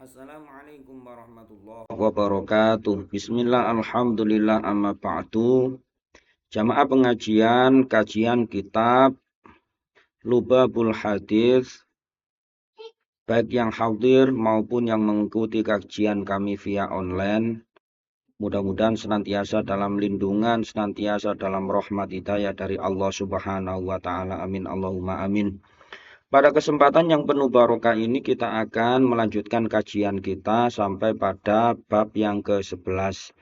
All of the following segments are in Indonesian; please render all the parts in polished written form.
Assalamualaikum warahmatullahi wabarakatuh. Bismillah, alhamdulillah, amma ba'du. Jamaah pengajian, kajian kitab Lubabul Hadis, baik yang hadir maupun yang mengikuti kajian kami via online. Mudah-mudahan senantiasa dalam lindungan, senantiasa dalam rahmat hidayah dari Allah Subhanahu wa Ta'ala. Amin. Allahumma amin. Pada kesempatan yang penuh barokah ini kita akan melanjutkan kajian kita sampai pada bab yang ke-11.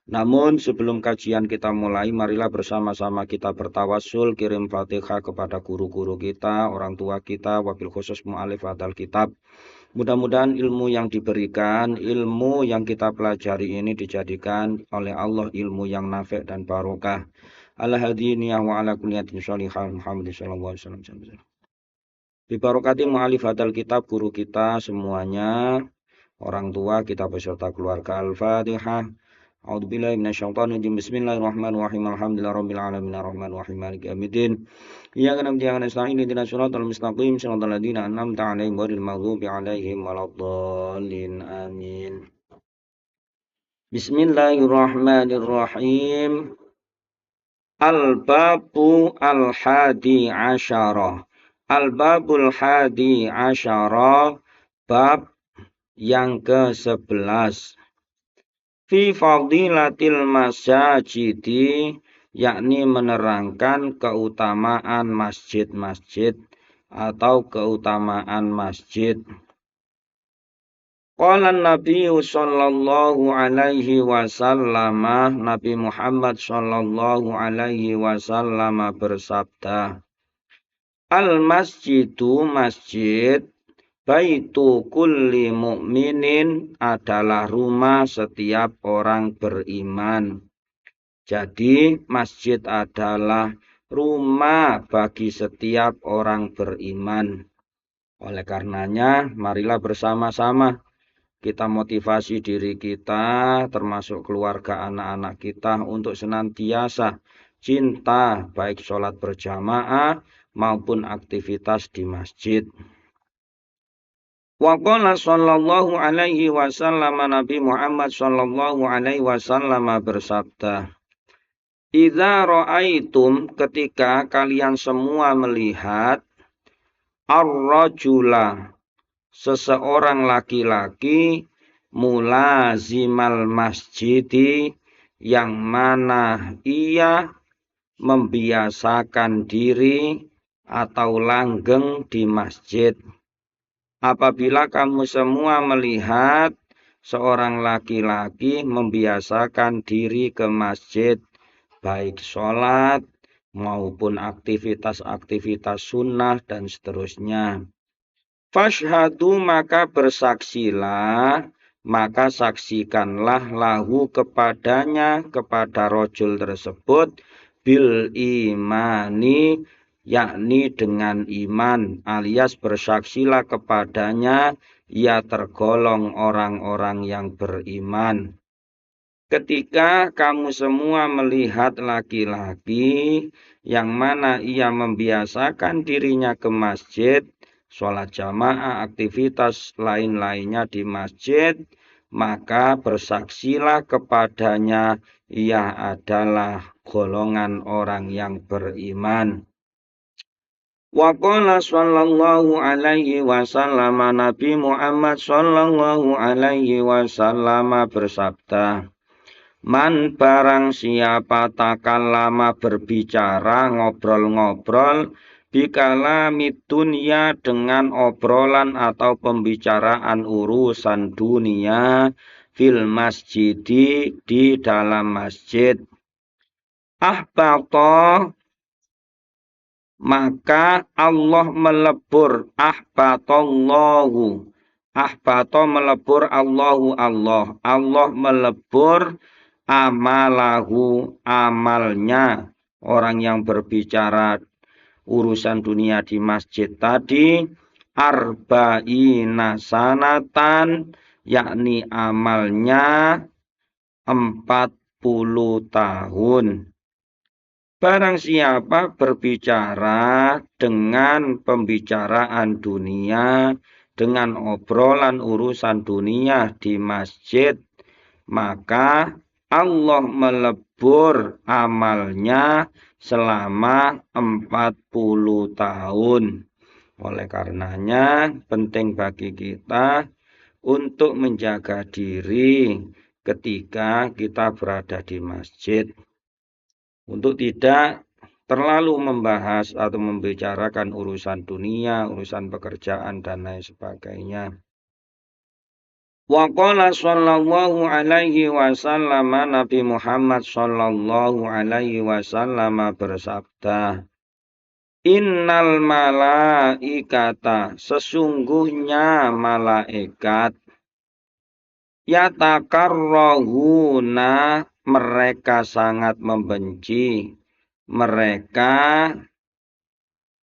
Namun sebelum kajian kita mulai, marilah bersama-sama kita bertawassul, kirim Fatihah kepada guru-guru kita, orang tua kita, wabil khusus mu'alif hadal kitab. Mudah-mudahan ilmu yang diberikan, ilmu yang kita pelajari ini dijadikan oleh Allah ilmu yang nafi' dan barokah. Ala hadiniyah wa ala kulliyatin sholihah Muhammad sallallahu alaihi wasallam. Bibarokati mu'alif hadal kitab, guru kita semuanya, orang tua kita beserta keluarga. Al-Fatihah. A'udzubillahi minasyaitonirrajim. Bismillahirrahmanirrahim. Alhamdulillahirabbil alamin arrahmanir rahim maliki yaumiddin. Iyyaka na'budu wa iyyaka nasta'in ihdinas siratal mustaqim siratal ladzina an'amta 'alaihim ghairil maghdubi 'alaihim waladdallin. Amin. Bismillahirrahmanirrahim. Al-babu al-hadi asyarah. Al-babul hadi asyara, bab yang ke-11. Fi fadilatil masajidi, yakni menerangkan keutamaan masjid-masjid atau keutamaan masjid. Qala Nabi sallallahu alaihi wasallam, Nabi Muhammad sallallahu alaihi wasallam bersabda, Al-masjidu masjid, baitu kulli mu'minin adalah rumah setiap orang beriman. Jadi masjid adalah rumah bagi setiap orang beriman. Oleh karenanya, marilah bersama-sama kita motivasi diri kita, termasuk keluarga anak-anak kita untuk senantiasa cinta baik sholat berjamaah maupun aktivitas di masjid. Wa qala sallallahu alaihi wasallam, Nabi Muhammad sallallahu alaihi wasallam bersabda, Idza ra'aitum, ketika kalian semua melihat ar-rajula, seseorang laki-laki, mulazimal masjidi, yang mana ia membiasakan diri atau langgeng di masjid. Apabila kamu semua melihat seorang laki-laki membiasakan diri ke masjid, baik sholat maupun aktivitas-aktivitas sunnah dan seterusnya. Fashhadu, maka bersaksilah, maka saksikanlah lahu kepadanya, kepada rajul tersebut, bil imani, yakni dengan iman, alias bersaksilah kepadanya, ia tergolong orang-orang yang beriman. Ketika kamu semua melihat laki-laki yang mana ia membiasakan dirinya ke masjid, sholat jamaah, aktivitas lain-lainnya di masjid, maka bersaksilah kepadanya, ia adalah golongan orang yang beriman. Wa qala sallallahu alaihi wasallam, Nabi Muhammad sallallahu alaihi wasallam bersabda, Man, barang siapa takallama berbicara, ngobrol-ngobrol, bikalamid dunya, dengan obrolan atau pembicaraan urusan dunia, fil masjidi, di dalam masjid, ahbata, maka Allah melebur, ahbatallahu, ahbata melebur, Allahu Allah, Allah melebur amalahu, amalnya orang yang berbicara urusan dunia di masjid tadi, arba'ina sanatan, yakni amalnya 40 tahun. Barang siapa berbicara dengan pembicaraan dunia dengan obrolan urusan dunia di masjid, maka Allah melebur amalnya selama 40 tahun. Oleh karenanya penting bagi kita untuk menjaga diri ketika kita berada di masjid, untuk tidak terlalu membahas atau membicarakan urusan dunia, urusan pekerjaan dan lain sebagainya. Wa qala sallallahu alaihi wasallam, Nabi Muhammad sallallahu alaihi wasallam bersabda, Innal malaikata, sesungguhnya malaikat, yatakarrahuna, mereka sangat membenci, mereka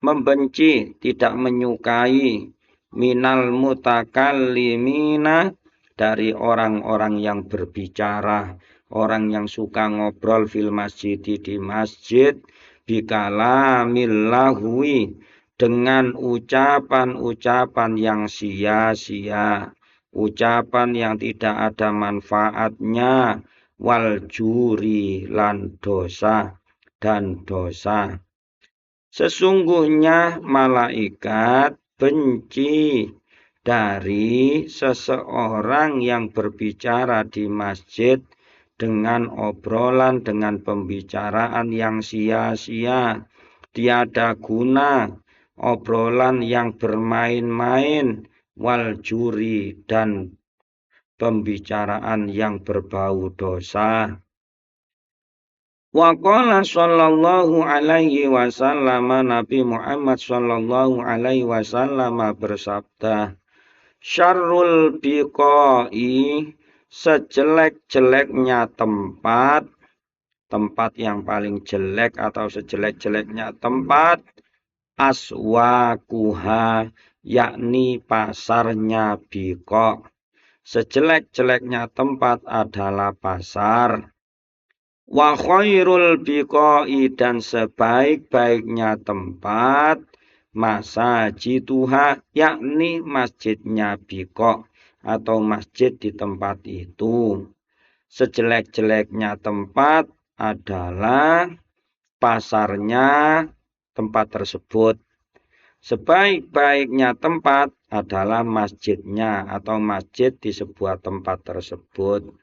membenci, tidak menyukai, minal mutakallimina, dari orang-orang yang berbicara, orang yang suka ngobrol fil masjid, di masjid, bikalamil lahwi, dengan ucapan-ucapan yang sia-sia, ucapan yang tidak ada manfaatnya, wal juri, lan dosa dan dosa. Sesungguhnya malaikat benci dari seseorang yang berbicara di masjid dengan obrolan, dengan pembicaraan yang sia-sia, tiada guna, obrolan yang bermain-main, wal juri, dan pembicaraan yang berbau dosa. Wa qala sallallahu alaihi wasallam, Nabi Muhammad sallallahu alaihi wasallam bersabda, Syarrul biqai, sejelek-jeleknya tempat, tempat yang paling jelek atau sejelek-jeleknya tempat, aswaquha, yakni pasarnya biqa. Sejelek-jeleknya tempat adalah pasar. Wa khairul biqai, dan sebaik-baiknya tempat, masajituha, yakni masjidnya biqa atau masjid di tempat itu. Sejelek-jeleknya tempat adalah pasarnya tempat tersebut. Sebaik-baiknya tempat adalah masjidnya atau masjid di sebuah tempat tersebut.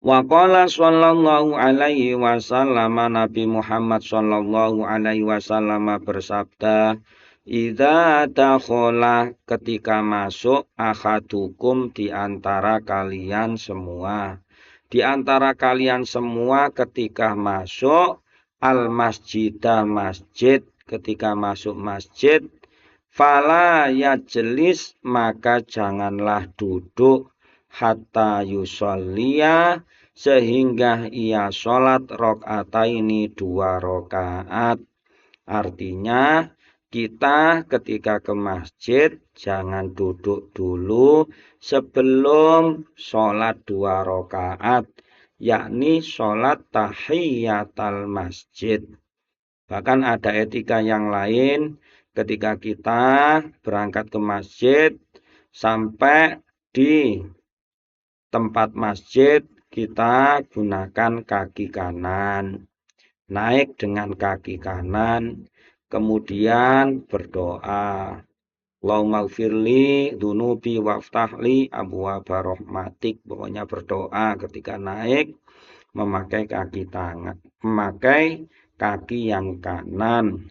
Wa qala sallallahu alaihi wasallam, Nabi Muhammad sallallahu alaihi wasallam bersabda, Idza dakhala, ketika masuk, ahadukum, di antara kalian semua. Di antara kalian semua ketika masuk, al masjidah, masjid, ketika masuk masjid, fala yajlis, maka janganlah duduk, hatta yusolliya, sehingga ia sholat rakaataini, 2 rakaat. Artinya kita ketika ke masjid jangan duduk dulu sebelum sholat 2 rakaat, yakni sholat tahiyatul masjid. Bahkan ada etika yang lain, ketika kita berangkat ke masjid, sampai di tempat masjid kita gunakan kaki kanan, naik dengan kaki kanan, kemudian berdoa, Allahumma gfirli dunubi waftahli abwaaba rahmatik. Pokoknya berdoa ketika naik memakai kaki tangan, memakai kaki yang kanan.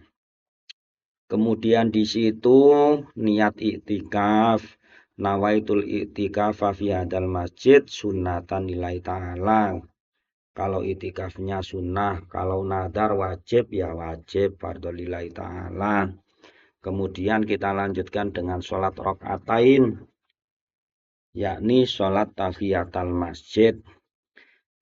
Kemudian di situ niat iktikaf, nawaitul iktikaf fi hadal masjid sunnatan lillahi ta'ala. Kalau iktikafnya sunnah, kalau nadar wajib ya wajib, fardhu lillahi ta'ala. Kemudian kita lanjutkan dengan sholat rakaatain, yakni sholat tahiyatul masjid.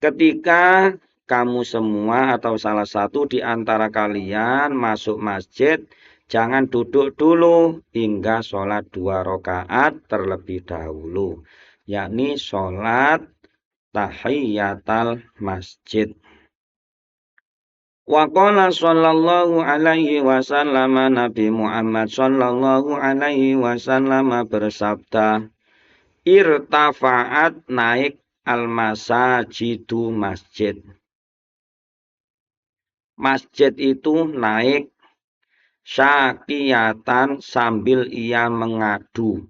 Ketika kamu semua atau salah satu di antara kalian masuk masjid, jangan duduk dulu hingga sholat 2 rakaat terlebih dahulu, yakni sholat tahiyatul masjid. Wa qala sallallahu alaihi wasallam, Nabi Muhammad sallallahu alaihi wasallam bersabda, irtafa'at naik al-masajidu masjid. Masjid itu naik syakiyatan sambil ia mengadu.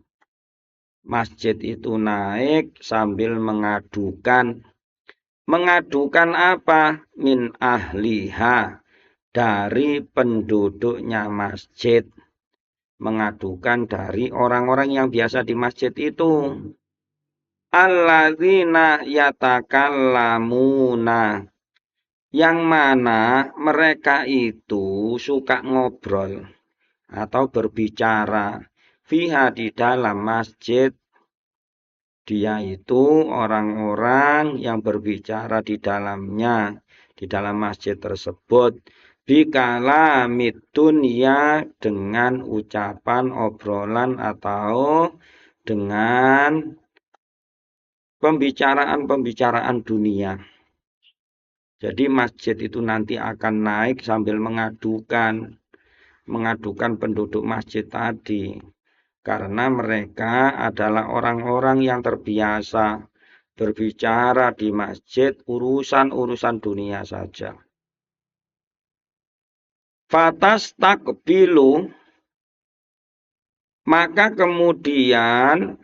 Masjid itu naik sambil mengadukan. Mengadukan apa? Min ahliha, dari penduduknya masjid. Mengadukan dari orang-orang yang biasa di masjid itu. Alladzina yatakallamuna, yang mana mereka itu suka ngobrol atau berbicara fiha, di dalam masjid. Dia itu orang-orang yang berbicara di dalamnya, di dalam masjid tersebut. Bikalamid dunya, dengan ucapan, obrolan, atau dengan pembicaraan-pembicaraan dunia. Jadi masjid itu nanti akan naik sambil mengadukan penduduk masjid tadi. Karena mereka adalah orang-orang yang terbiasa berbicara di masjid urusan-urusan dunia saja. Fatas takbilu, maka kemudian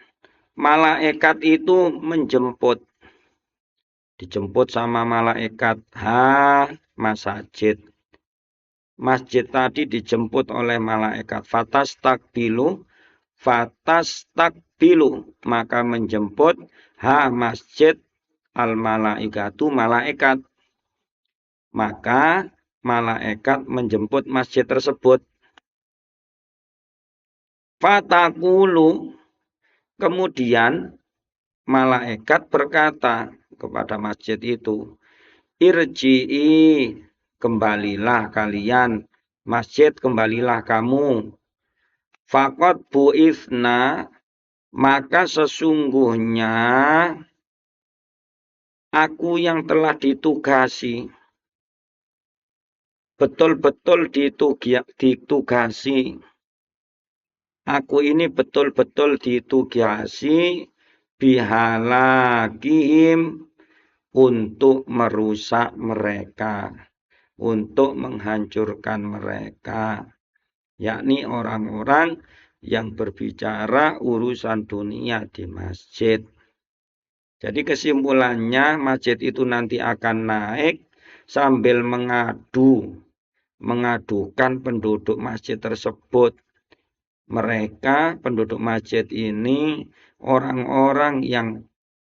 malaikat itu menjemput. Dijemput sama malaikat masjid. Masjid tadi dijemput oleh malaikat. Fatas takbilu, maka menjemput masjid al-malaikatu, malaikat. Maka malaikat menjemput masjid tersebut. Fatakulu, kemudian malaikat berkata kepada masjid itu, irji'i, kembalilah kalian, masjid kembalilah kamu. Faqad bu'ithna, maka sesungguhnya aku yang telah ditugasi, betul-betul ditugasi. Aku ini betul-betul ditugasi bihalakihim, untuk merusak mereka, untuk menghancurkan mereka. Yakni orang-orang yang berbicara urusan dunia di masjid. Jadi kesimpulannya, masjid itu nanti akan naik sambil mengadukan penduduk masjid tersebut. Mereka, penduduk masjid ini, orang-orang yang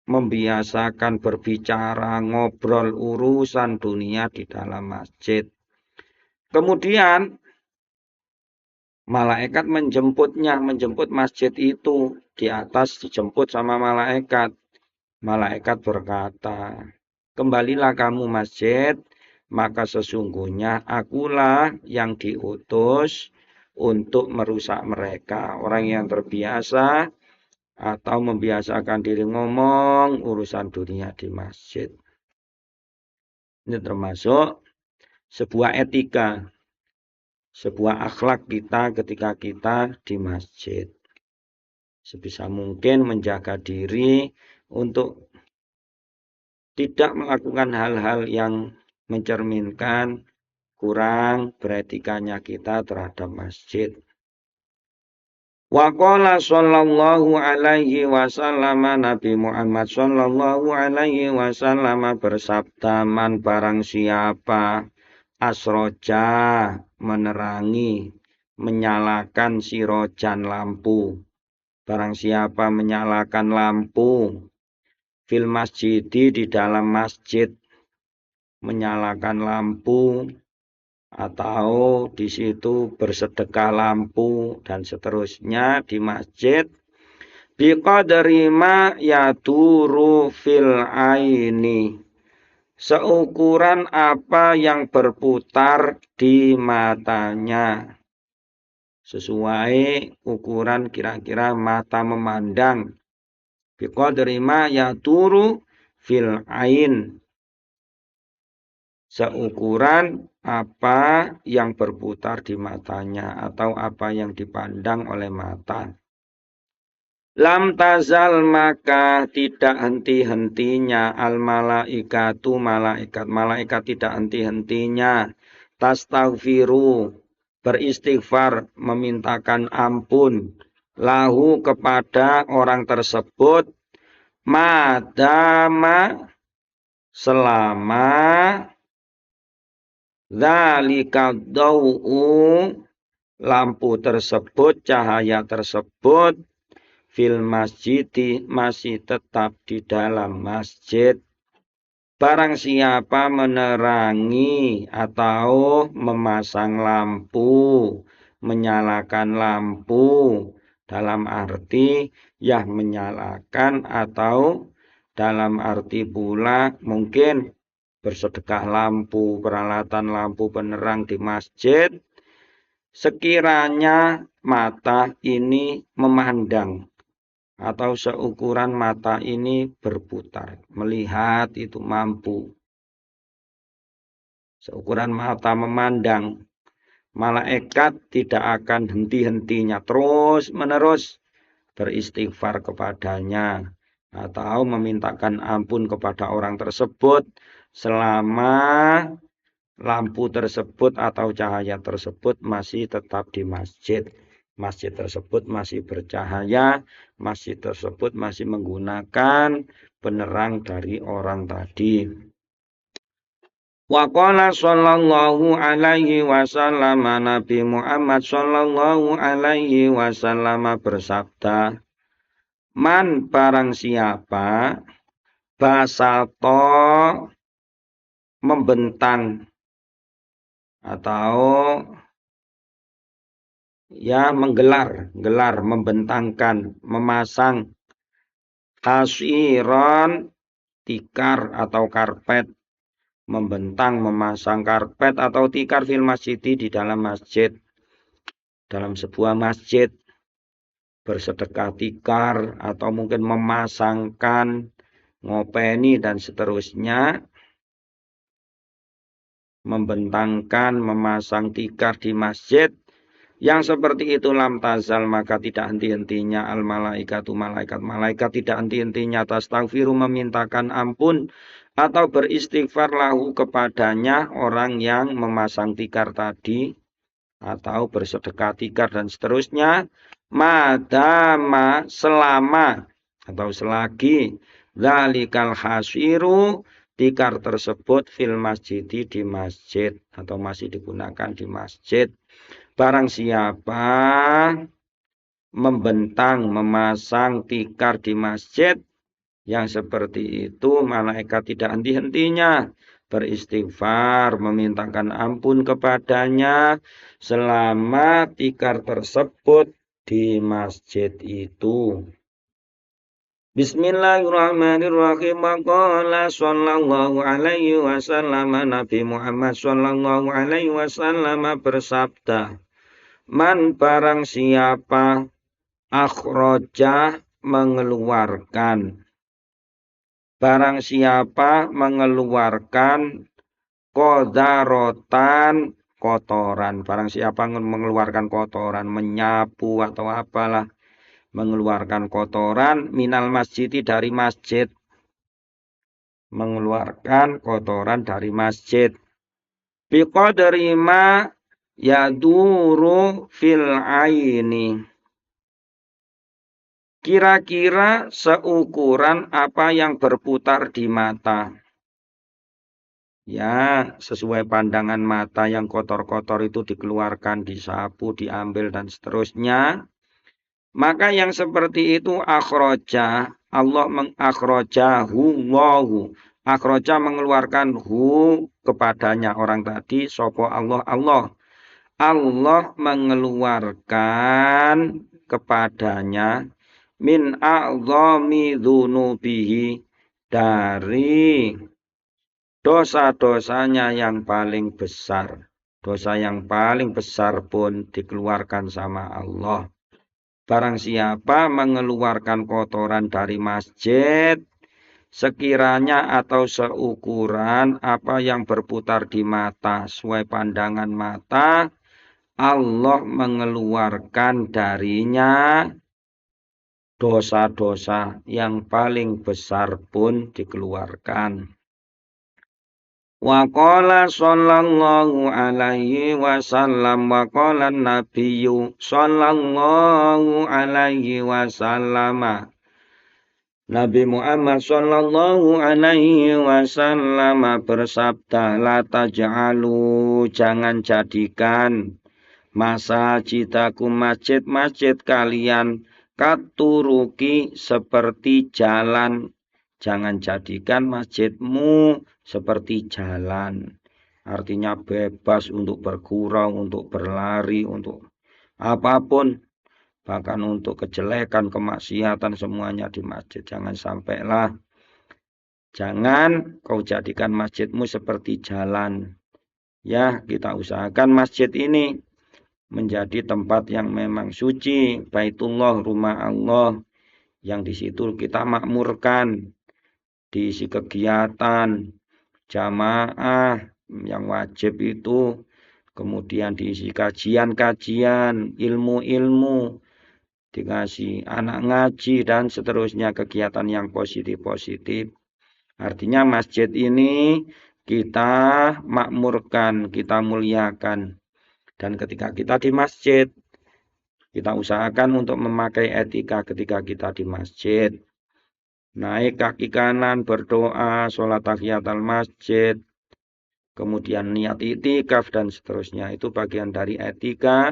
membiasakan berbicara, ngobrol urusan dunia di dalam masjid. Kemudian malaikat menjemput masjid itu. Di atas dijemput sama malaikat. Malaikat berkata, kembalilah kamu masjid, maka sesungguhnya akulah yang diutus untuk merusak mereka. Orang yang terbiasa atau membiasakan diri ngomong urusan dunia di masjid. Ini termasuk sebuah etika, sebuah akhlak kita ketika kita di masjid. Sebisa mungkin menjaga diri untuk tidak melakukan hal-hal yang mencerminkan kurang beretikanya kita terhadap masjid. Wa qala sallallahu alaihi wasallam, Nabi Muhammad sallallahu alaihi wasallam bersabda, man barang siapa asroja, menerangi, menyalakan sirojan, lampu. Barang siapa menyalakan lampu fil masjidi, di dalam masjid, menyalakan lampu atau di situ bersedekah lampu dan seterusnya di masjid, biqadri ma yaduru fil aini, seukuran apa yang berputar di matanya, sesuai ukuran kira-kira mata memandang. Biqadri ma yaduru fil ain, seukuran apa yang berputar di matanya atau apa yang dipandang oleh mata. Lam tazal maka tidak henti-hentinya al malaikatu malaikat tidak henti-hentinya tastaghfiru beristighfar memintakan ampun lahu kepada orang tersebut madama selama dzalika dau'u lampu tersebut cahaya tersebut fil masjid masih tetap di dalam masjid. Barang siapa menerangi atau memasang lampu, menyalakan lampu, dalam arti ya menyalakan atau dalam arti pula mungkin bersedekah lampu, peralatan lampu penerang di masjid, sekiranya mata ini memandang atau seukuran mata ini berputar, melihat itu mampu. Seukuran mata memandang, malaikat tidak akan henti-hentinya, terus menerus beristighfar kepadanya atau memintakan ampun kepada orang tersebut selama lampu tersebut atau cahaya tersebut masih tetap di masjid. Masjid tersebut masih bercahaya, masjid tersebut masih menggunakan penerang dari orang tadi. Wa qala sallallahu alaihi wasallam Nabi Muhammad sallallahu alaihi wasallam bersabda, man barang siapa basato membentang atau ya menggelar, membentangkan, memasang hasiron tikar atau karpet, membentang, memasang karpet atau tikar fil masjid di dalam masjid, dalam sebuah masjid, bersedekah tikar atau mungkin memasangkan ngopeni dan seterusnya, membentangkan, memasang tikar di masjid. Yang seperti itu lam tazal maka tidak henti-hentinya al malaikatu malaikat tidak henti-hentinya tastaghfiru memintakan ampun atau beristighfar lahu kepadanya orang yang memasang tikar tadi atau bersedekah tikar dan seterusnya madama selama atau selagi dzalikal hasiru tikar tersebut fil masjid di masjid atau masih digunakan di masjid. Barang siapa membentang, memasang tikar di masjid, yang seperti itu malaikat tidak henti-hentinya beristighfar, memintakan ampun kepadanya selama tikar tersebut di masjid itu. Bismillahirrahmanirrahim. Qala sallallahu alaihi wasallam Nabi Muhammad sallallahu alaihi wasallam bersabda, man barang siapa akhroja mengeluarkan, barang siapa mengeluarkan qadarotan kotoran, barang siapa mengeluarkan kotoran, menyapu atau apalah, mengeluarkan kotoran minal masjid dari masjid, mengeluarkan kotoran dari masjid, biqadri ma yaduru fil aini, kira-kira seukuran apa yang berputar di mata. Ya, sesuai pandangan mata yang kotor-kotor itu dikeluarkan, disapu, diambil dan seterusnya. Maka yang seperti itu akhroja, Allah mengakhrojahu wahu. Akhroja mengeluarkan hu kepadanya orang tadi, sopo Allah. Allah mengeluarkan kepadanya min a'zami dzunubihi dari dosa-dosanya yang paling besar. Dosa yang paling besar pun dikeluarkan sama Allah. Barang siapa mengeluarkan kotoran dari masjid, sekiranya atau seukuran apa yang berputar di mata, sesuai pandangan mata, Allah mengeluarkan darinya dosa-dosa yang paling besar pun dikeluarkan. Wa qala sallallahu alaihi wasallam wa qala nabiyyu sallallahu alaihi wasallam. Nabi Muhammad sallallahu alaihi wasallam bersabda, la taj'alu, jangan jadikan masajidakum, masjid-masjid kalian, katuruki, seperti jalan. Jangan jadikan masjidmu seperti jalan. Artinya bebas untuk bergurau, untuk berlari, untuk apapun. Bahkan untuk kejelekan, kemaksiatan, semuanya di masjid. Jangan sampailah. Jangan kau jadikan masjidmu seperti jalan. Ya, kita usahakan masjid ini menjadi tempat yang memang suci, Baitullah, rumah Allah, yang di situ kita makmurkan, diisi kegiatan, jamaah yang wajib itu, kemudian diisi kajian-kajian, ilmu-ilmu, dikasih anak ngaji, dan seterusnya kegiatan yang positif-positif. Artinya masjid ini kita makmurkan, kita muliakan. Dan ketika kita di masjid, kita usahakan untuk memakai etika ketika kita di masjid. Naik kaki kanan, berdoa, sholat tahiyatul masjid, kemudian niat itikaf dan seterusnya. Itu bagian dari etika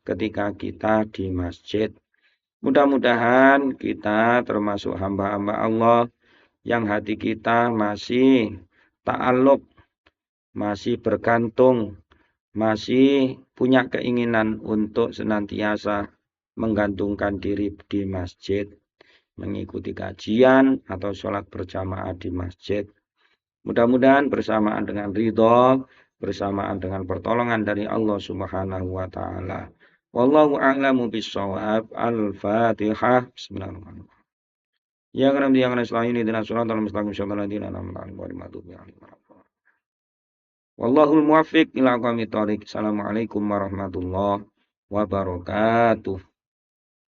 ketika kita di masjid. Mudah-mudahan kita termasuk hamba-hamba Allah yang hati kita masih ta'alluq, masih bergantung, masih punya keinginan untuk senantiasa menggantungkan diri di masjid, mengikuti kajian atau sholat berjamaah di masjid. Mudah-mudahan bersamaan dengan ridho, bersamaan dengan pertolongan dari Allah Subhanahu wa taala. Wallahu a'lamu bishawab. Al-Fatihah. Bismillahirrahmanirrahim. Ya karam dia kana selain ini shiratal mustaqim shiratal ladzina an'amta 'alaihim ghairil maghdubi 'alaihim waladdallin. Wallahul muwaffiq ila aqwamit thoriq. Assalamualaikum warahmatullahi wabarakatuh.